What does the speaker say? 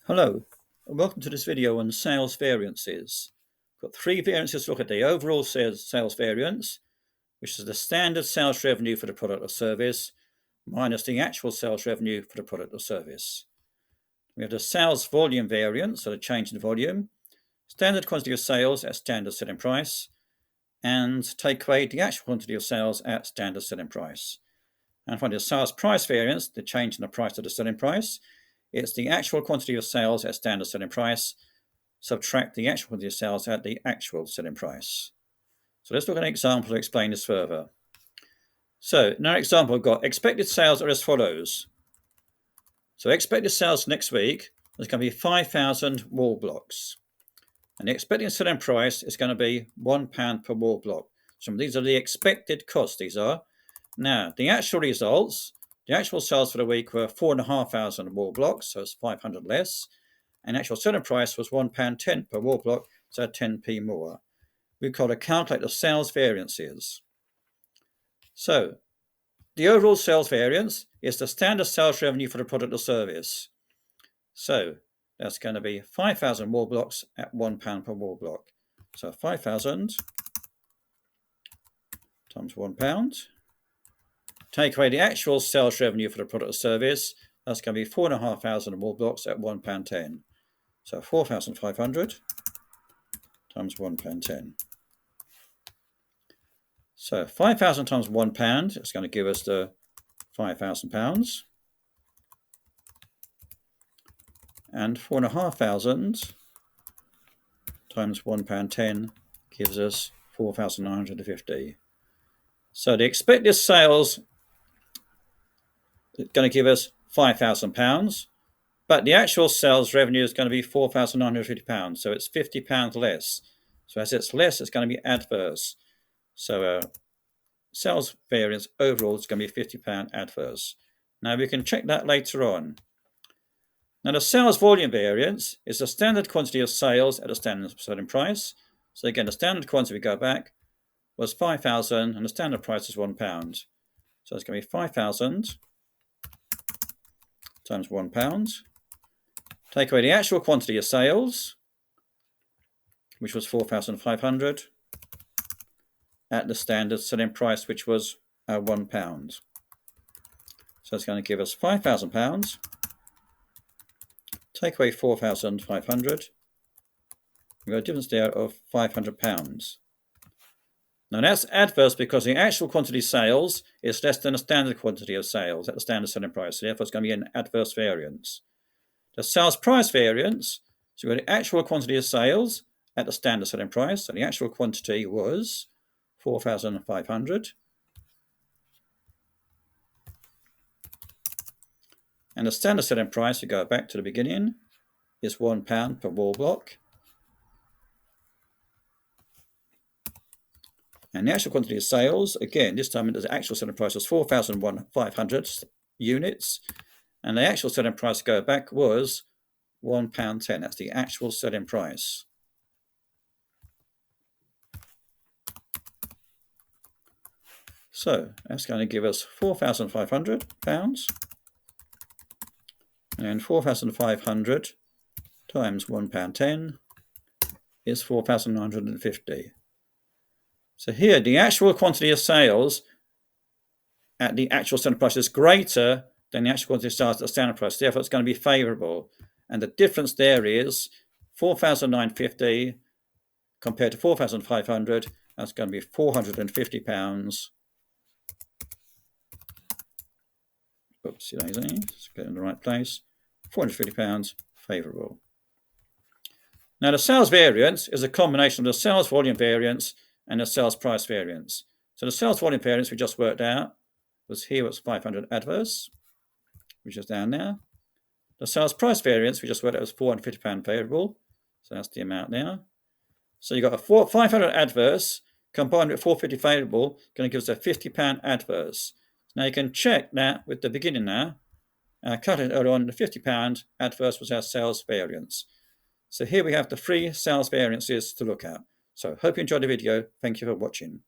Hello, and welcome to this video on sales variances. We've got three variances to look at: the overall sales variance, which is the standard sales revenue for the product or service, minus the actual sales revenue for the product or service. We have the sales volume variance, so the change in volume, standard quantity of sales at standard selling price, and take away the actual quantity of sales at standard selling price. And finally, the sales price variance, the change in the price of the selling price. It's the actual quantity of sales at standard selling price, subtract the actual quantity of sales at the actual selling price. So let's look at an example to explain this further. So in our example, we've got expected sales are as follows. So expected sales next week is going to be 5,000 wall blocks. And the expected selling price is going to be £1 per wall block. So these are the expected costs, these are. Now, the actual results, the actual sales for the week were 4,500 wall blocks, so it's 500 less. And actual selling price was £1.10 per wall block, so 10p more. We've got to calculate the sales variances. So, the overall sales variance is the standard sales revenue for the product or service. So, that's going to be 5,000 wall blocks at £1 per wall block. So 5,000 times £1. Take away the actual sales revenue for the product or service. That's going to be 4,500 wall blocks at £1.10. So 4,500 times £1.10. So 5,000 times £1, it's going to give us the £5,000. And 4,500 times £1.10 gives us 4,950. So the expected sales is going to give us £5,000, but the actual sales revenue is going to be £4,950. So it's £50 less. So as it's less, it's going to be adverse. So sales variance overall is going to be £50 adverse. Now we can check that later on. Now the sales volume variance is the standard quantity of sales at a standard selling price. So again, the standard quantity, we go back, was 5,000 and the standard price is £1. So it's going to be 5,000 times £1. Take away the actual quantity of sales, which was 4,500, at the standard selling price, which was £1. So it's going to give us £5,000. Take away 4,500. We've got a difference there of £500. Now that's adverse because the actual quantity of sales is less than the standard quantity of sales at the standard selling price. So therefore, it's going to be an adverse variance. The sales price variance, so we've got the actual quantity of sales at the standard selling price. So the actual quantity was 4,500. And the standard selling price, we go back to the beginning, is £1 per wall block. And the actual quantity of sales, again, this time the actual selling price was 4,500 units. And the actual selling price, go back, was £1.10. That's the actual selling price. So that's going to give us £4,500. And 4,500 times £1.10 is 4,950. So here, the actual quantity of sales at the actual selling price is greater than the actual quantity of sales at the standard price. Therefore, it's going to be favourable. And the difference there is 4,950 compared to 4,500. That's going to be £450. Oops, let's get in the right place. £450 favourable. Now, the sales variance is a combination of the sales volume variance and the sales price variance. So the sales volume variance we just worked out was here, was 500 adverse, which is down there. The sales price variance we just worked out was £450 favourable. So that's the amount there. So you've got a 500 adverse combined with 450 favourable, going to give us a £50 adverse. Now you can check that with the beginning now. Calculated earlier on, the £50 adverse was our sales variance. So here we have the three sales variances to look at. So hope you enjoyed the video. Thank you for watching.